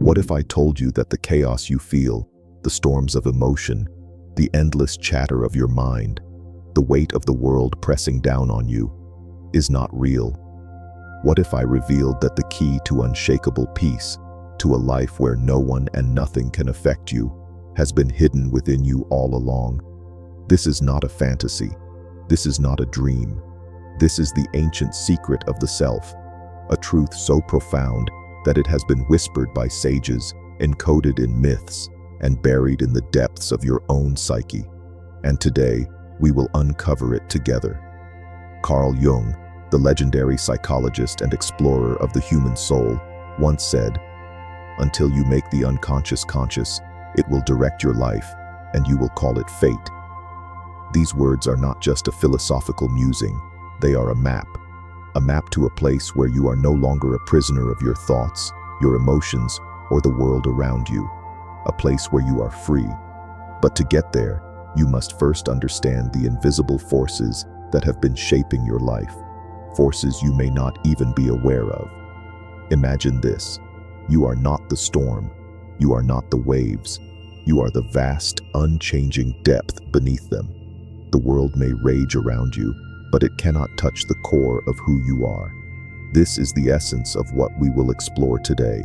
What if I told you that the chaos you feel, the storms of emotion, the endless chatter of your mind, the weight of the world pressing down on you, is not real? What if I revealed that the key to unshakable peace, to a life where no one and nothing can affect you, has been hidden within you all along? This is not a fantasy. This is not a dream. This is the ancient secret of the self, a truth so profound that it has been whispered by sages, encoded in myths, and buried in the depths of your own psyche. And today, we will uncover it together. Carl Jung, the legendary psychologist and explorer of the human soul, once said, "Until you make the unconscious conscious, it will direct your life, and you will call it fate." These words are not just a philosophical musing, they are a map to a place where you are no longer a prisoner of your thoughts, your emotions, or the world around you, a place where you are free. But to get there, you must first understand the invisible forces that have been shaping your life, forces you may not even be aware of. Imagine this: you are not the storm, you are not the waves, you are the vast, unchanging depth beneath them. The world may rage around you, but it cannot touch the core of who you are. This is the essence of what we will explore today: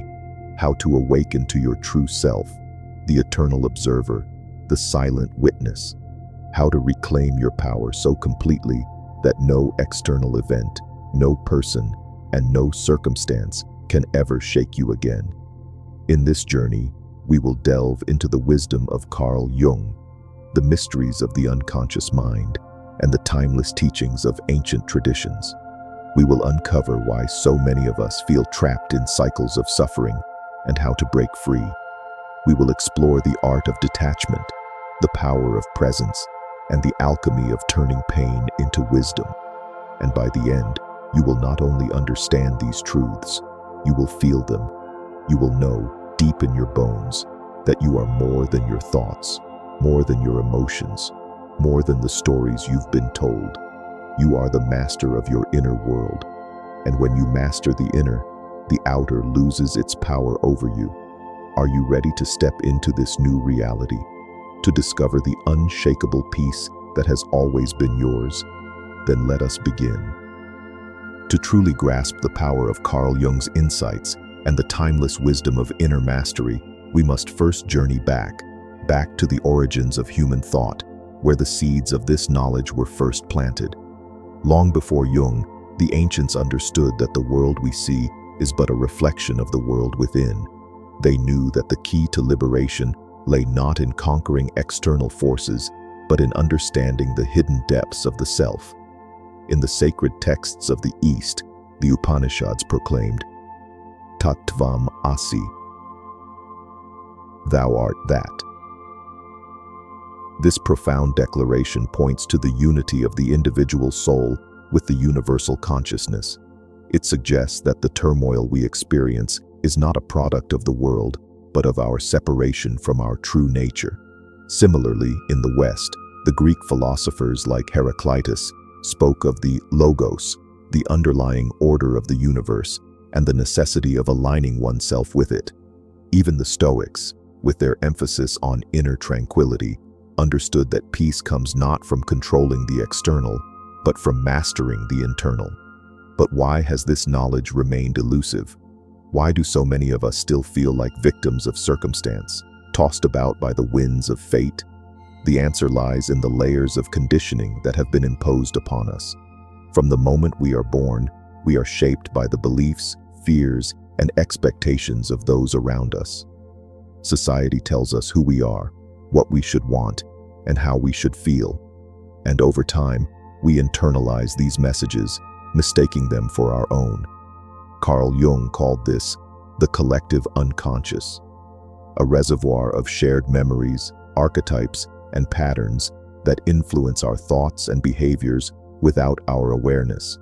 how to awaken to your true self, the eternal observer, the silent witness, how to reclaim your power so completely that no external event, no person, and no circumstance can ever shake you again. In this journey, we will delve into the wisdom of Carl Jung, the mysteries of the unconscious mind, and the timeless teachings of ancient traditions. We will uncover why so many of us feel trapped in cycles of suffering and how to break free. We will explore the art of detachment, the power of presence, and the alchemy of turning pain into wisdom. And by the end, you will not only understand these truths, you will feel them. You will know deep in your bones that you are more than your thoughts, more than your emotions, more than the stories you've been told. You are the master of your inner world. And when you master the inner, the outer loses its power over you. Are you ready to step into this new reality, to discover the unshakable peace that has always been yours? Then let us begin. To truly grasp the power of Carl Jung's insights and the timeless wisdom of inner mastery, we must first journey back to the origins of human thought, where the seeds of this knowledge were first planted. Long before Jung, the ancients understood that the world we see is but a reflection of the world within. They knew that the key to liberation lay not in conquering external forces, but in understanding the hidden depths of the self. In the sacred texts of the East, the Upanishads proclaimed, "Tattvam asi," thou art that. This profound declaration points to the unity of the individual soul with the universal consciousness. It suggests that the turmoil we experience is not a product of the world, but of our separation from our true nature. Similarly, in the West, the Greek philosophers like Heraclitus spoke of the logos, the underlying order of the universe, and the necessity of aligning oneself with it. Even the Stoics, with their emphasis on inner tranquility, understood that peace comes not from controlling the external, but from mastering the internal. But why has this knowledge remained elusive? Why do so many of us still feel like victims of circumstance, tossed about by the winds of fate? The answer lies in the layers of conditioning that have been imposed upon us. From the moment we are born, we are shaped by the beliefs, fears, and expectations of those around us. Society tells us who we are, what we should want, and how we should feel. And over time, we internalize these messages, mistaking them for our own. Carl Jung called this the collective unconscious, a reservoir of shared memories, archetypes, and patterns that influence our thoughts and behaviors without our awareness.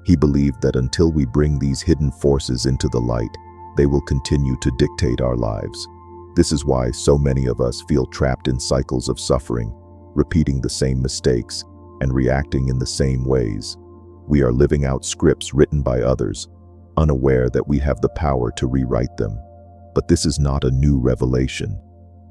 He believed that until we bring these hidden forces into the light, they will continue to dictate our lives. This is why so many of us feel trapped in cycles of suffering, repeating the same mistakes and reacting in the same ways. We are living out scripts written by others, unaware that we have the power to rewrite them. But this is not a new revelation.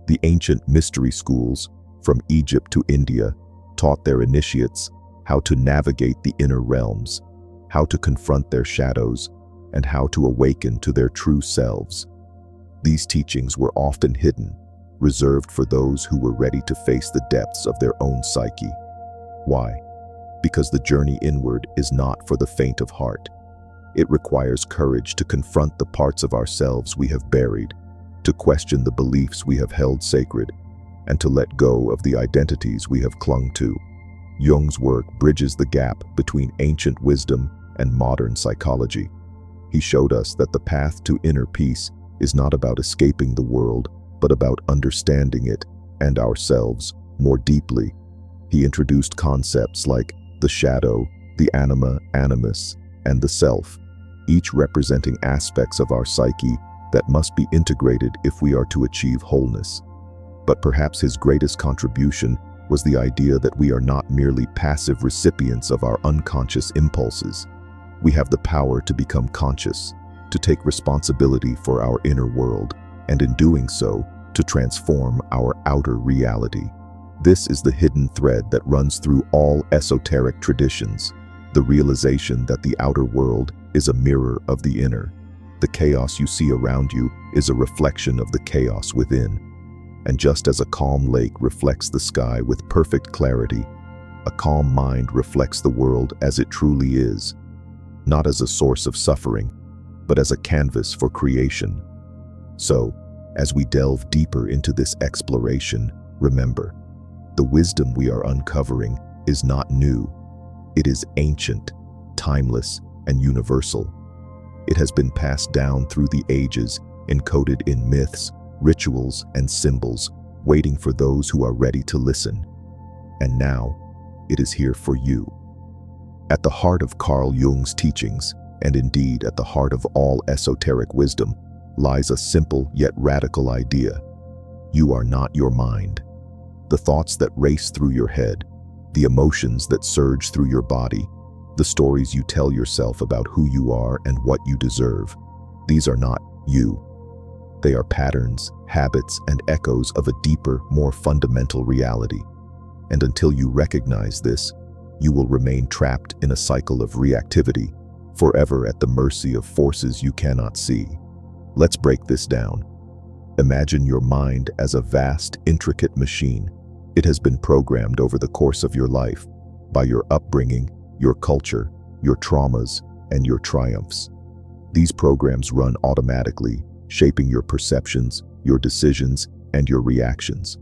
The ancient mystery schools, from Egypt to India, taught their initiates how to navigate the inner realms, how to confront their shadows, and how to awaken to their true selves. These teachings were often hidden, reserved for those who were ready to face the depths of their own psyche. Why? Because the journey inward is not for the faint of heart. It requires courage to confront the parts of ourselves we have buried, to question the beliefs we have held sacred, and to let go of the identities we have clung to. Jung's work bridges the gap between ancient wisdom and modern psychology. He showed us that the path to inner peace is not about escaping the world, but about understanding it and ourselves more deeply. He introduced concepts like the shadow, the anima, animus, and the self, each representing aspects of our psyche that must be integrated if we are to achieve wholeness. But perhaps his greatest contribution was the idea that we are not merely passive recipients of our unconscious impulses. We have the power to become conscious, to take responsibility for our inner world, and in doing so, to transform our outer reality. This is the hidden thread that runs through all esoteric traditions, the realization that the outer world is a mirror of the inner. The chaos you see around you is a reflection of the chaos within. And just as a calm lake reflects the sky with perfect clarity, a calm mind reflects the world as it truly is, not as a source of suffering, but as a canvas for creation. So, as we delve deeper into this exploration, remember, the wisdom we are uncovering is not new. It is ancient, timeless, and universal. It has been passed down through the ages, encoded in myths, rituals, and symbols, waiting for those who are ready to listen. And now, it is here for you. At the heart of Carl Jung's teachings, and indeed at the heart of all esoteric wisdom, lies a simple yet radical idea. You are not your mind. The thoughts that race through your head, the emotions that surge through your body, the stories you tell yourself about who you are and what you deserve, these are not you. They are patterns, habits, and echoes of a deeper, more fundamental reality. And until you recognize this, you will remain trapped in a cycle of reactivity, forever at the mercy of forces you cannot see. Let's break this down. Imagine your mind as a vast, intricate machine. It has been programmed over the course of your life, by your upbringing, your culture, your traumas, and your triumphs. These programs run automatically, shaping your perceptions, your decisions, and your reactions.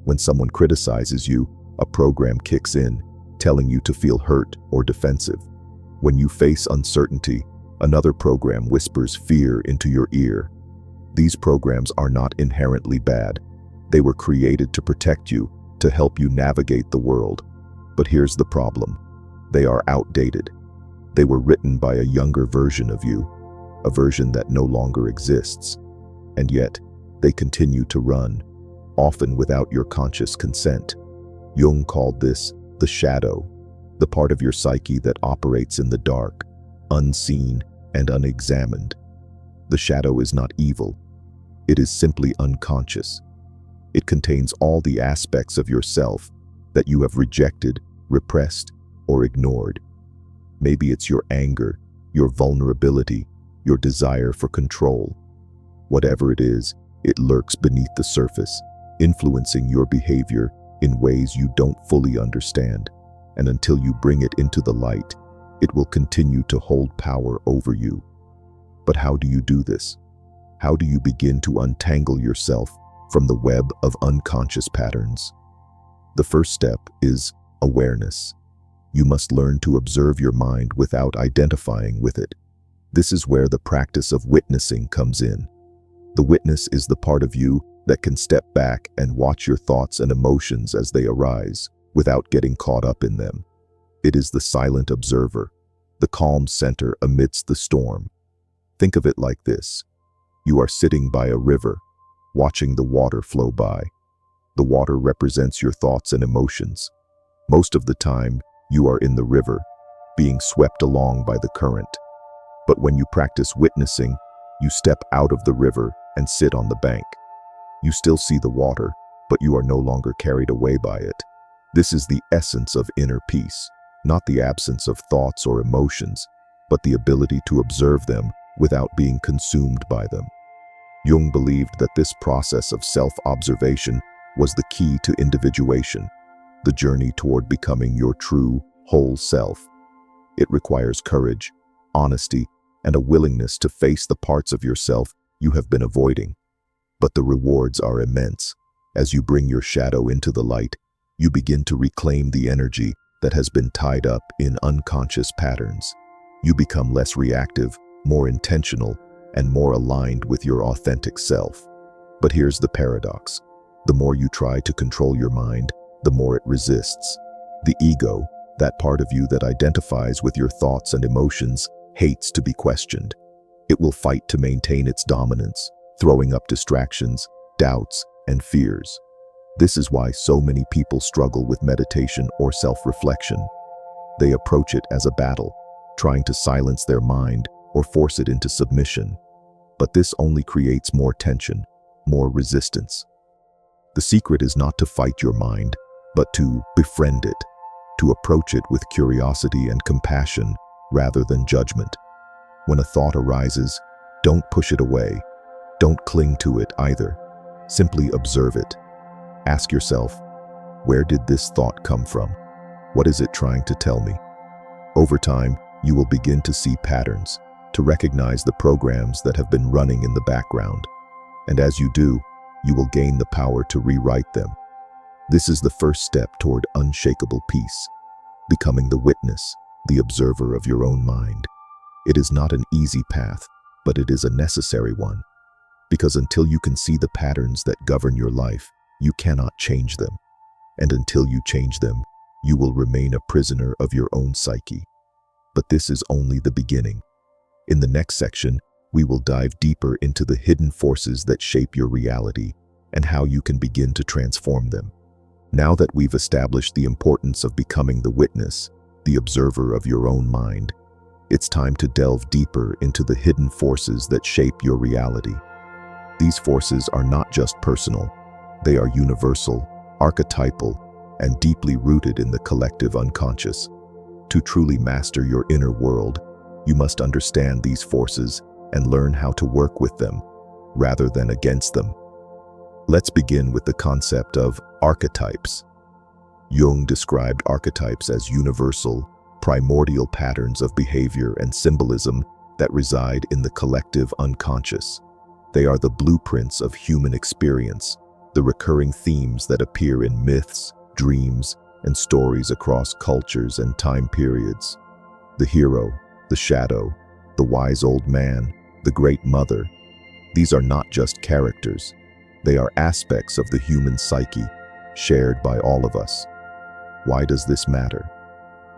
When someone criticizes you, a program kicks in, telling you to feel hurt or defensive. When you face uncertainty, another program whispers fear into your ear. These programs are not inherently bad. They were created to protect you, to help you navigate the world. But here's the problem. They are outdated. They were written by a younger version of you, a version that no longer exists. And yet, they continue to run, often without your conscious consent. Jung called this the shadow, the part of your psyche that operates in the dark, unseen and unexamined. The shadow is not evil. It is simply unconscious. It contains all the aspects of yourself that you have rejected, repressed, or ignored. Maybe it's your anger, your vulnerability, your desire for control. Whatever it is, it lurks beneath the surface, influencing your behavior in ways you don't fully understand. And until you bring it into the light, it will continue to hold power over you. But how do you do this? How do you begin to untangle yourself from the web of unconscious patterns? The first step is awareness. You must learn to observe your mind without identifying with it. This is where the practice of witnessing comes in. The witness is the part of you that can step back and watch your thoughts and emotions as they arise, without getting caught up in them. It is the silent observer, the calm center amidst the storm. Think of it like this. You are sitting by a river, watching the water flow by. The water represents your thoughts and emotions. Most of the time, you are in the river, being swept along by the current. But when you practice witnessing, you step out of the river and sit on the bank. You still see the water, but you are no longer carried away by it. This is the essence of inner peace, not the absence of thoughts or emotions, but the ability to observe them without being consumed by them. Jung believed that this process of self-observation was the key to individuation, the journey toward becoming your true, whole self. It requires courage, honesty, and a willingness to face the parts of yourself you have been avoiding. But the rewards are immense. As you bring your shadow into the light, you begin to reclaim the energy that has been tied up in unconscious patterns. You become less reactive, more intentional, and more aligned with your authentic self. But here's the paradox. The more you try to control your mind, the more it resists. The ego, that part of you that identifies with your thoughts and emotions, hates to be questioned. It will fight to maintain its dominance, throwing up distractions, doubts, and fears. This is why so many people struggle with meditation or self-reflection. They approach it as a battle, trying to silence their mind or force it into submission. But this only creates more tension, more resistance. The secret is not to fight your mind, but to befriend it, to approach it with curiosity and compassion rather than judgment. When a thought arises, don't push it away. Don't cling to it either. Simply observe it. Ask yourself, where did this thought come from? What is it trying to tell me? Over time, you will begin to see patterns, to recognize the programs that have been running in the background. And as you do, you will gain the power to rewrite them. This is the first step toward unshakable peace, becoming the witness, the observer of your own mind. It is not an easy path, but it is a necessary one. Because until you can see the patterns that govern your life, you cannot change them. And until you change them, you will remain a prisoner of your own psyche. But this is only the beginning. In the next section, we will dive deeper into the hidden forces that shape your reality and how you can begin to transform them. Now that we've established the importance of becoming the witness, the observer of your own mind, it's time to delve deeper into the hidden forces that shape your reality. These forces are not just personal, they are universal, archetypal, and deeply rooted in the collective unconscious. To truly master your inner world, you must understand these forces and learn how to work with them, rather than against them. Let's begin with the concept of archetypes. Jung described archetypes as universal, primordial patterns of behavior and symbolism that reside in the collective unconscious. They are the blueprints of human experience, the recurring themes that appear in myths, dreams, and stories across cultures and time periods. The hero, the shadow, the wise old man, the great mother. These are not just characters. They are aspects of the human psyche, shared by all of us. Why does this matter?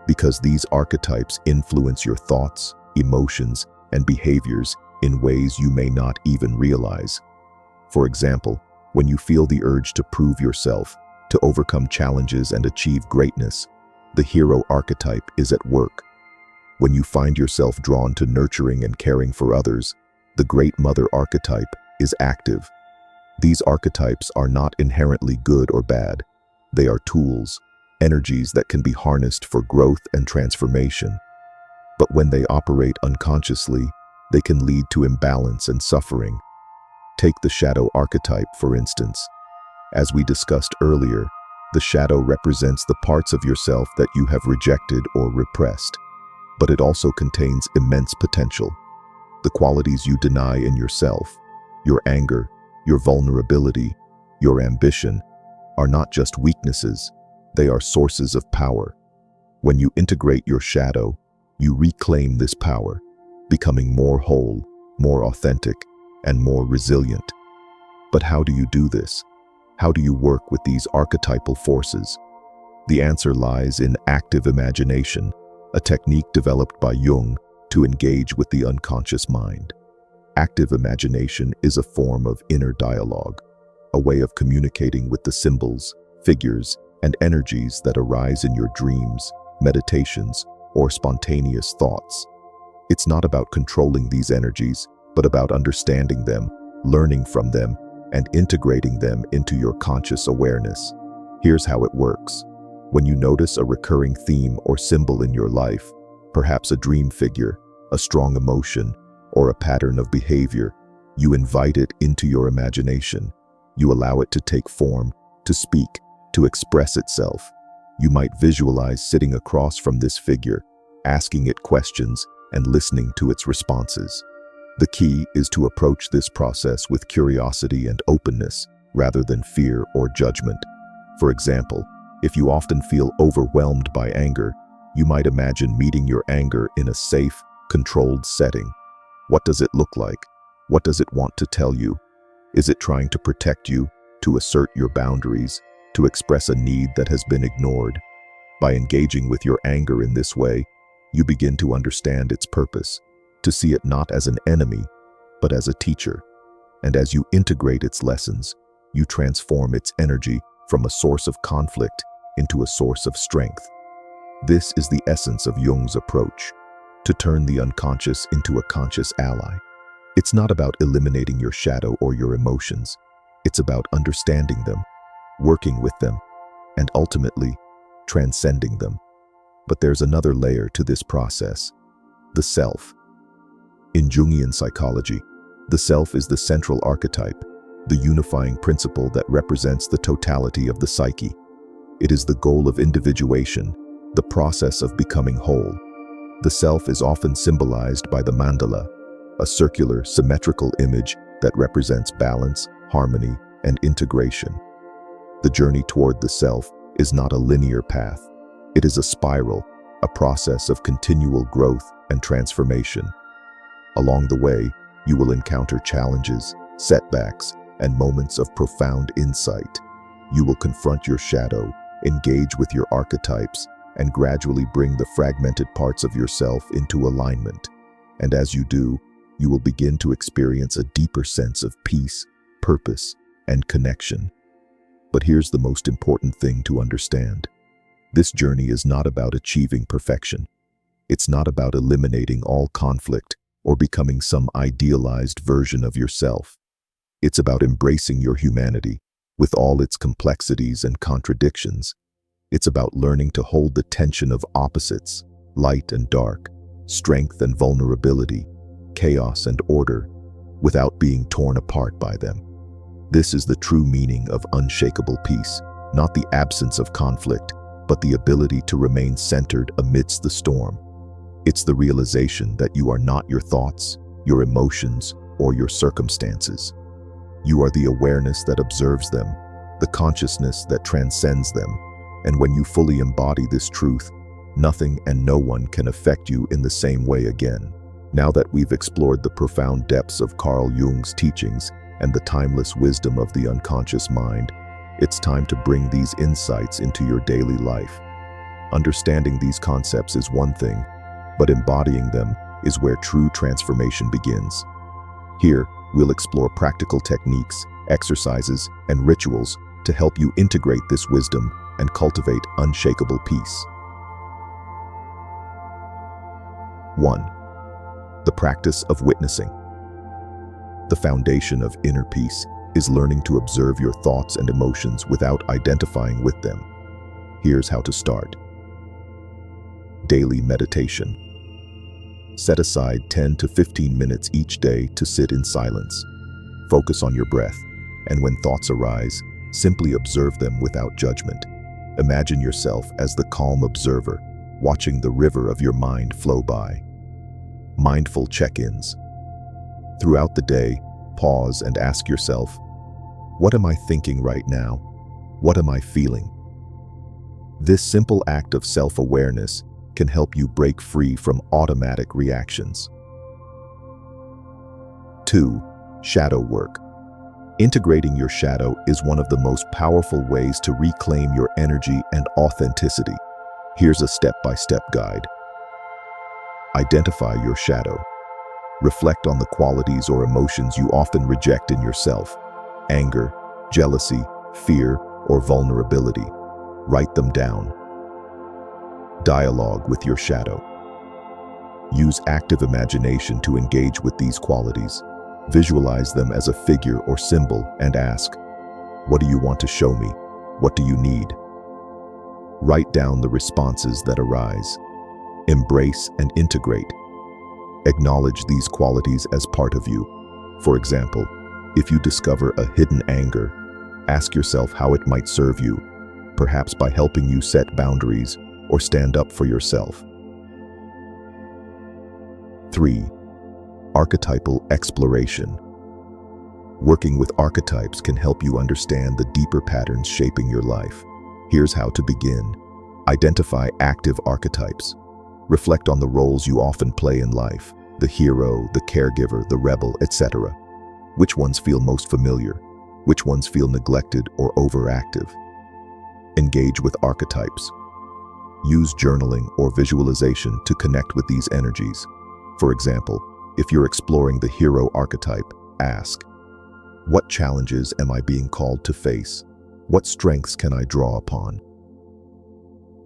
Because these archetypes influence your thoughts, emotions, and behaviors in ways you may not even realize. For example, when you feel the urge to prove yourself, to overcome challenges and achieve greatness, the hero archetype is at work. When you find yourself drawn to nurturing and caring for others, the great mother archetype is active. These archetypes are not inherently good or bad. They are tools, energies that can be harnessed for growth and transformation. But when they operate unconsciously, they can lead to imbalance and suffering. Take the shadow archetype, for instance. As we discussed earlier, the shadow represents the parts of yourself that you have rejected or repressed. But it also contains immense potential. The qualities you deny in yourself, your anger, your vulnerability, your ambition, are not just weaknesses, they are sources of power. When you integrate your shadow, you reclaim this power, becoming more whole, more authentic, and more resilient. But how do you do this? How do you work with these archetypal forces? The answer lies in active imagination, a technique developed by Jung to engage with the unconscious mind. Active imagination is a form of inner dialogue, a way of communicating with the symbols, figures, and energies that arise in your dreams, meditations, or spontaneous thoughts. It's not about controlling these energies, but about understanding them, learning from them, and integrating them into your conscious awareness. Here's how it works. When you notice a recurring theme or symbol in your life, perhaps a dream figure, a strong emotion, or a pattern of behavior, you invite it into your imagination. You allow it to take form, to speak, to express itself. You might visualize sitting across from this figure, asking it questions and listening to its responses. The key is to approach this process with curiosity and openness, rather than fear or judgment. For example, if you often feel overwhelmed by anger, you might imagine meeting your anger in a safe, controlled setting. What does it look like? What does it want to tell you? Is it trying to protect you, to assert your boundaries, to express a need that has been ignored? By engaging with your anger in this way, you begin to understand its purpose, to see it not as an enemy, but as a teacher. And as you integrate its lessons, you transform its energy from a source of conflict into a source of strength. This is the essence of Jung's approach, to turn the unconscious into a conscious ally. It's not about eliminating your shadow or your emotions. It's about understanding them, working with them, and ultimately, transcending them. But there's another layer to this process: the self. In Jungian psychology, the self is the central archetype, the unifying principle that represents the totality of the psyche. It is the goal of individuation, the process of becoming whole. The self is often symbolized by the mandala, a circular, symmetrical image that represents balance, harmony, and integration. The journey toward the self is not a linear path. It is a spiral, a process of continual growth and transformation. Along the way, you will encounter challenges, setbacks, and moments of profound insight. You will confront your shadow, engage with your archetypes, and gradually bring the fragmented parts of yourself into alignment. And as you do, you will begin to experience a deeper sense of peace, purpose, and connection. But here's the most important thing to understand. This journey is not about achieving perfection. It's not about eliminating all conflict or becoming some idealized version of yourself. It's about embracing your humanity, with all its complexities and contradictions. It's about learning to hold the tension of opposites, light and dark, strength and vulnerability, chaos and order, without being torn apart by them. This is the true meaning of unshakable peace, not the absence of conflict, but the ability to remain centered amidst the storm. It's the realization that you are not your thoughts, your emotions, or your circumstances. You are the awareness that observes them, the consciousness that transcends them. And when you fully embody this truth, nothing and no one can affect you in the same way again. Now that we've explored the profound depths of Carl Jung's teachings and the timeless wisdom of the unconscious mind, it's time to bring these insights into your daily life. Understanding these concepts is one thing, but embodying them is where true transformation begins. Here, we'll explore practical techniques, exercises, and rituals to help you integrate this wisdom and cultivate unshakable peace. 1. The practice of witnessing. The foundation of inner peace is learning to observe your thoughts and emotions without identifying with them. Here's how to start. Daily meditation. Set aside 10 to 15 minutes each day to sit in silence. Focus on your breath, and when thoughts arise, simply observe them without judgment. Imagine yourself as the calm observer, watching the river of your mind flow by. Mindful check-ins. Throughout the day, pause and ask yourself, what am I thinking right now? What am I feeling? This simple act of self-awareness can help you break free from automatic reactions. 2. Shadow work. Integrating your shadow is one of the most powerful ways to reclaim your energy and authenticity. Here's a step-by-step guide. Identify your shadow. Reflect on the qualities or emotions you often reject in yourself: anger, jealousy, fear, or vulnerability. Write them down. Dialogue with your shadow. Use active imagination to engage with these qualities. Visualize them as a figure or symbol and ask, what do you want to show me? What do you need? Write down the responses that arise. Embrace and integrate. Acknowledge these qualities as part of you. For example, if you discover a hidden anger, ask yourself how it might serve you, perhaps by helping you set boundaries or stand up for yourself. 3. Archetypal exploration. Working with archetypes can help you understand the deeper patterns shaping your life. Here's how to begin. Identify active archetypes. Reflect on the roles you often play in life: the hero, the caregiver, the rebel, etc. Which ones feel most familiar? Which ones feel neglected or overactive? Engage with archetypes. Use journaling or visualization to connect with these energies. For example, if you're exploring the hero archetype, ask, what challenges am I being called to face? What strengths can I draw upon?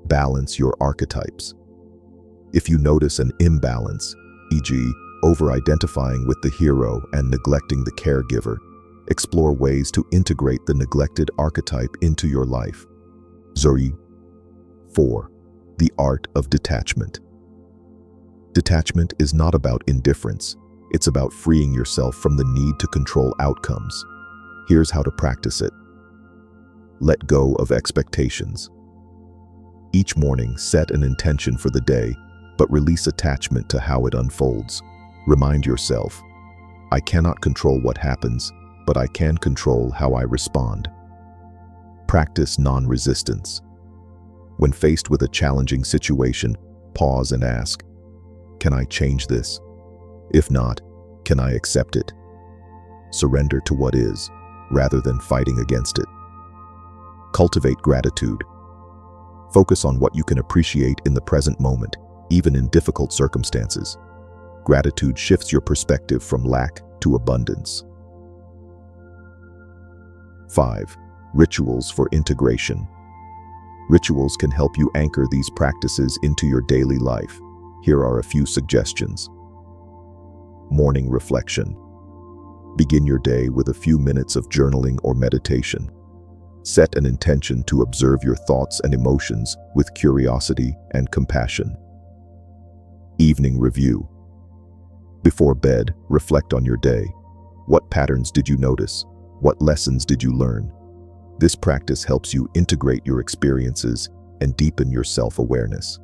Balance your archetypes. If you notice an imbalance, e.g., over-identifying with the hero and neglecting the caregiver, explore ways to integrate the neglected archetype into your life. 4. The art of detachment. Detachment is not about indifference. It's about freeing yourself from the need to control outcomes. Here's how to practice it. Let go of expectations. Each morning, set an intention for the day, but release attachment to how it unfolds. Remind yourself, I cannot control what happens, but I can control how I respond. Practice non-resistance. When faced with a challenging situation, pause and ask, can I change this? If not, can I accept it? Surrender to what is, rather than fighting against it. Cultivate gratitude. Focus on what you can appreciate in the present moment, even in difficult circumstances. Gratitude shifts your perspective from lack to abundance. 5. Rituals for integration. Rituals can help you anchor these practices into your daily life. Here are a few suggestions. Morning reflection. Begin your day with a few minutes of journaling or meditation. Set an intention to observe your thoughts and emotions with curiosity and compassion. Evening review. Before bed, reflect on your day. What patterns did you notice? What lessons did you learn? This practice helps you integrate your experiences and deepen your self-awareness.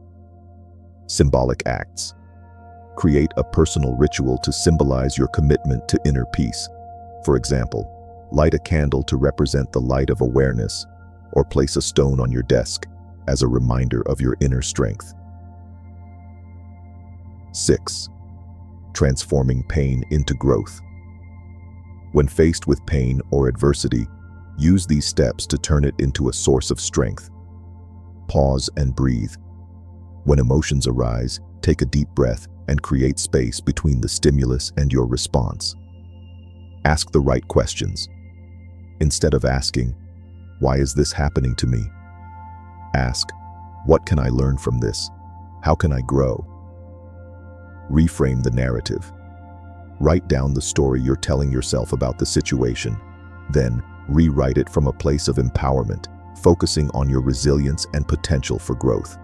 Symbolic acts. Create a personal ritual to symbolize your commitment to inner peace. For example, light a candle to represent the light of awareness, or place a stone on your desk as a reminder of your inner strength. 6. Transforming pain into growth. When faced with pain or adversity, use these steps to turn it into a source of strength. Pause and breathe. When emotions arise, take a deep breath and create space between the stimulus and your response. Ask the right questions. Instead of asking, why is this happening to me? Ask, what can I learn from this? How can I grow? Reframe the narrative. Write down the story you're telling yourself about the situation. Then, rewrite it from a place of empowerment, focusing on your resilience and potential for growth.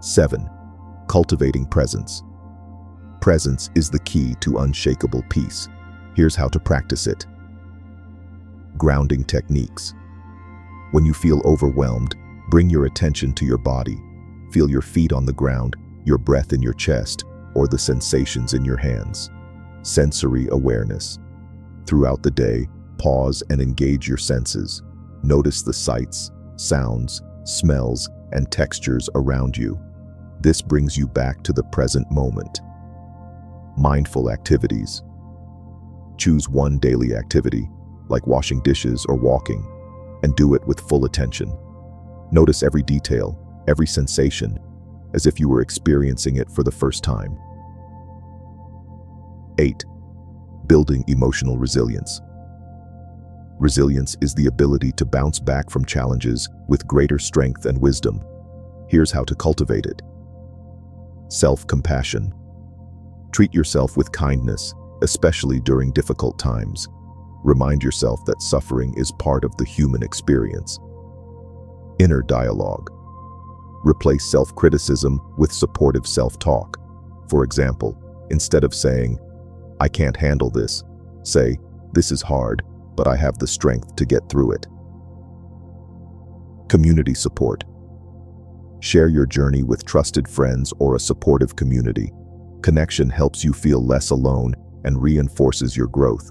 7. Cultivating presence. Presence is the key to unshakable peace. Here's how to practice it. Grounding techniques. When you feel overwhelmed, bring your attention to your body. Feel your feet on the ground, your breath in your chest, or the sensations in your hands. Sensory awareness. Throughout the day, pause and engage your senses. Notice the sights, sounds, smells, and textures around you. This brings you back to the present moment. Mindful activities. Choose one daily activity, like washing dishes or walking, and do it with full attention. Notice every detail, every sensation, as if you were experiencing it for the first time. 8. Building emotional resilience. Resilience is the ability to bounce back from challenges with greater strength and wisdom. Here's how to cultivate it. Self-compassion. Treat yourself with kindness, especially during difficult times. Remind yourself that suffering is part of the human experience. Inner dialogue. Replace self-criticism with supportive self-talk. For example, instead of saying, "I can't handle this," say, "This is hard, but I have the strength to get through it." Community support. Share your journey with trusted friends or a supportive community. Connection helps you feel less alone and reinforces your growth.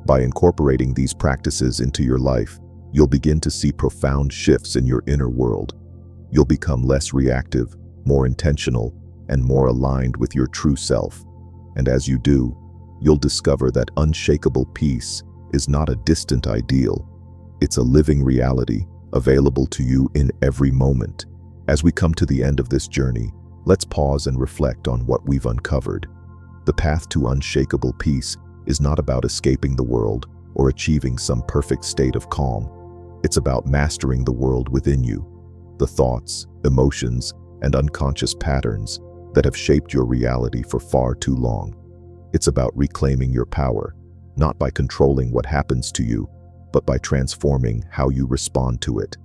By incorporating these practices into your life, you'll begin to see profound shifts in your inner world. You'll become less reactive, more intentional, and more aligned with your true self. And as you do, you'll discover that unshakable peace is not a distant ideal. It's a living reality available to you in every moment. As we come to the end of this journey, let's pause and reflect on what we've uncovered. The path to unshakable peace is not about escaping the world or achieving some perfect state of calm. It's about mastering the world within you, the thoughts, emotions, and unconscious patterns that have shaped your reality for far too long. It's about reclaiming your power, not by controlling what happens to you, but by transforming how you respond to it.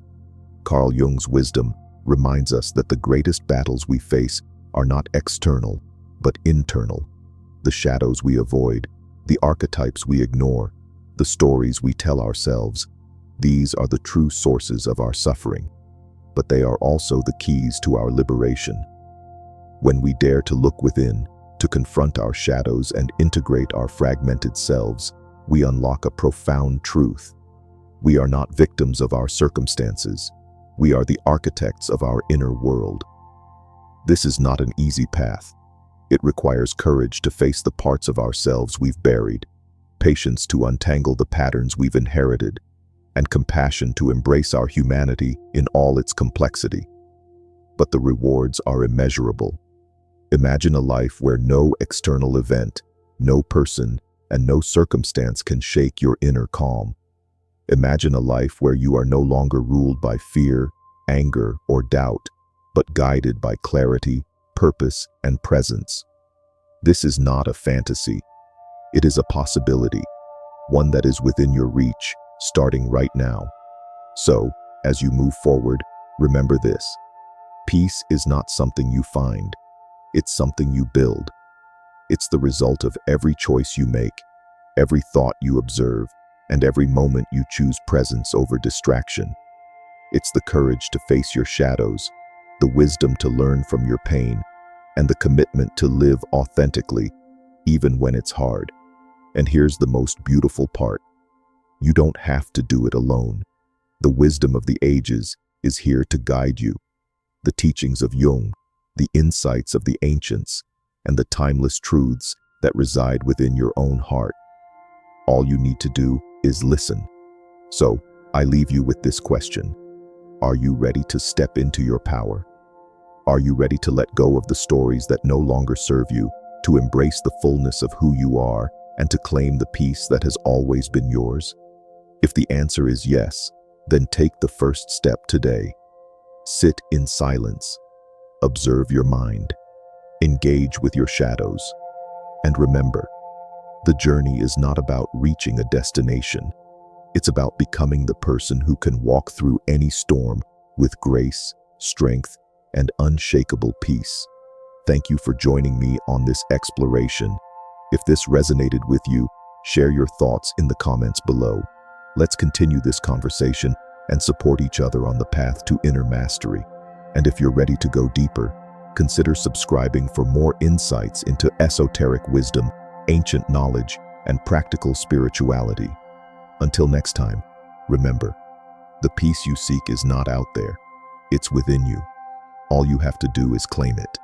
Carl Jung's wisdom reminds us that the greatest battles we face are not external, but internal. The shadows we avoid, the archetypes we ignore, the stories we tell ourselves, these are the true sources of our suffering. But they are also the keys to our liberation. When we dare to look within, to confront our shadows and integrate our fragmented selves, we unlock a profound truth. We are not victims of our circumstances. We are the architects of our inner world. This is not an easy path. It requires courage to face the parts of ourselves we've buried, patience to untangle the patterns we've inherited, and compassion to embrace our humanity in all its complexity. But the rewards are immeasurable. Imagine a life where no external event, no person, and no circumstance can shake your inner calm. Imagine a life where you are no longer ruled by fear, anger, or doubt, but guided by clarity, purpose, and presence. This is not a fantasy. It is a possibility, one that is within your reach, starting right now. So, as you move forward, remember this. Peace is not something you find. It's something you build. It's the result of every choice you make, every thought you observe, and every moment you choose presence over distraction. It's the courage to face your shadows, the wisdom to learn from your pain, and the commitment to live authentically, even when it's hard. And here's the most beautiful part. You don't have to do it alone. The wisdom of the ages is here to guide you. The teachings of Jung, the insights of the ancients, and the timeless truths that reside within your own heart. All you need to do is listen. So, I leave you with this question. Are you ready to step into your power? Are you ready to let go of the stories that no longer serve you, to embrace the fullness of who you are, and to claim the peace that has always been yours? If the answer is yes, then take the first step today. Sit in silence. Observe your mind. Engage with your shadows. And remember, the journey is not about reaching a destination. It's about becoming the person who can walk through any storm with grace, strength, and unshakable peace. Thank you for joining me on this exploration. If this resonated with you, share your thoughts in the comments below. Let's continue this conversation and support each other on the path to inner mastery. And if you're ready to go deeper, consider subscribing for more insights into esoteric wisdom, ancient knowledge, and practical spirituality. Until next time, remember, the peace you seek is not out there, it's within you. All you have to do is claim it.